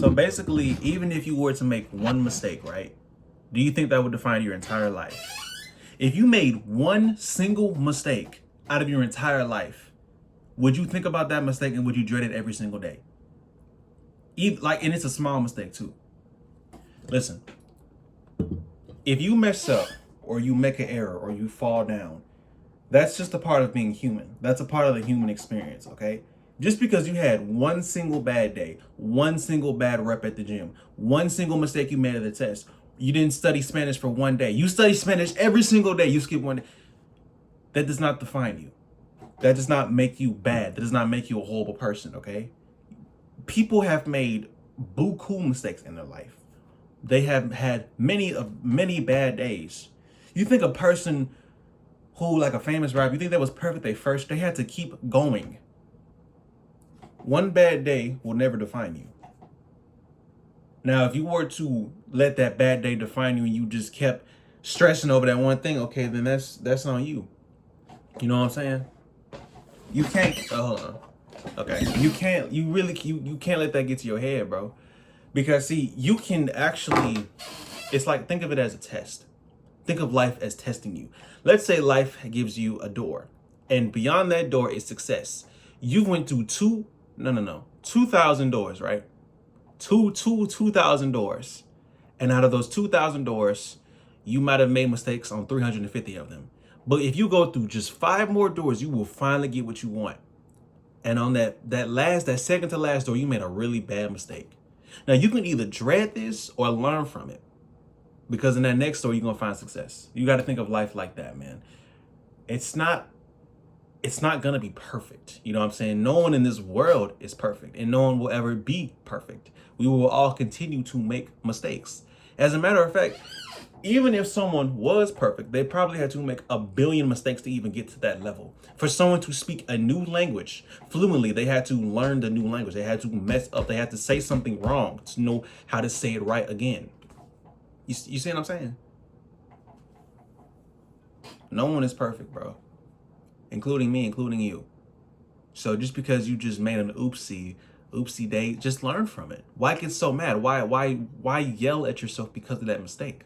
So basically, even if you were to make one mistake, right? Do you think that would define your entire life? If you made one single mistake out of your entire life, would you think about that mistake and would you dread it every single day? And it's a small mistake too. Listen, if you mess up or you make an error or you fall down, that's just a part of being human. That's a part of the human experience, okay? Just because you had one single bad day, one single bad rep at the gym, one single mistake you made at the test, you didn't study Spanish for one day, you study Spanish every single day, you skip one day, that does not define you. That does not make you bad. That does not make you a horrible person, okay? People have made buku mistakes in their life. They have had many bad days. You think a person who, like a famous rapper, you think that was perfect they had to keep going. One bad day will never define you. Now, if you were to let that bad day define you and you just kept stressing over that one thing, okay, then that's on you. You know what I'm saying? You can't, hold on. Okay. You can't let that get to your head, bro. Because see, you can actually, it's like, think of it as a test. Think of life as testing you. Let's say life gives you a door, and beyond that door is success. You went through 2,000 doors, right? 2,000 doors. And out of those 2,000 doors, you might have made mistakes on 350 of them. But if you go through just 5 more doors, you will finally get what you want. And on that second to last door, you made a really bad mistake. Now you can either dread this or learn from it. Because in that next door, you're going to find success. You got to think of life like that, man. It's not going to be perfect. You know what I'm saying? No one in this world is perfect, and no one will ever be perfect. We will all continue to make mistakes. As a matter of fact, even if someone was perfect, they probably had to make a billion mistakes to even get to that level. For someone to speak a new language fluently, they had to learn the new language. They had to mess up. They had to say something wrong to know how to say it right again. You see what I'm saying? No one is perfect, bro. Including me, including you. So just because you just made an oopsie day, just learn from it. Why get so mad? Why yell at yourself because of that mistake?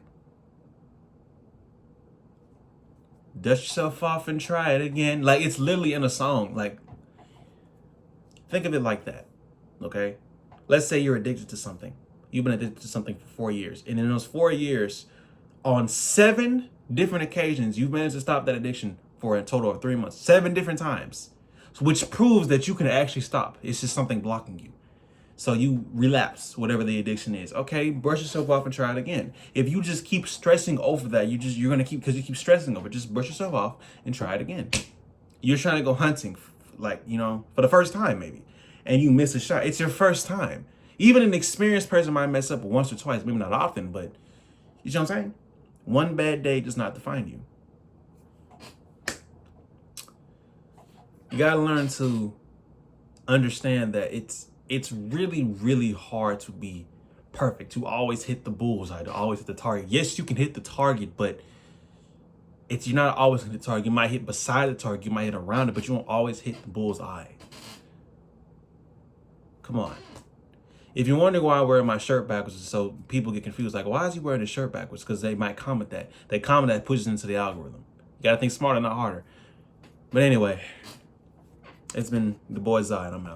Dust yourself off and try it again. Like, it's literally in a song. Like, think of it like that, okay? Let's say you're addicted to something. You've been addicted to something for 4 years. And in those 4 years, on 7 different occasions, you've managed to stop that addiction for a total of 3 months. 7 different times. Which proves that you can actually stop. It's just something blocking you. So you relapse, whatever the addiction is. Okay, brush yourself off and try it again. If you just keep stressing over that, you're gonna keep, because you keep stressing over it, just brush yourself off and try it again. You're trying to go hunting, like, you know, for the first time maybe, and you miss a shot. It's your first time. Even an experienced person might mess up once or twice, maybe not often, but you know what I'm saying? One bad day does not define you. You gotta learn to understand that it's really, really hard to be perfect, to always hit the bullseye, to always hit the target. Yes, you can hit the target, but you're not always gonna hit the target. You might hit beside the target, you might hit around it, but you won't always hit the bullseye. Come on. If you're wondering why I wear my shirt backwards, so people get confused, like, why is he wearing his shirt backwards? Because they might comment that. They comment that pushes into the algorithm. You gotta think smarter, not harder. But anyway, it's been the boy Zai, and I'm out.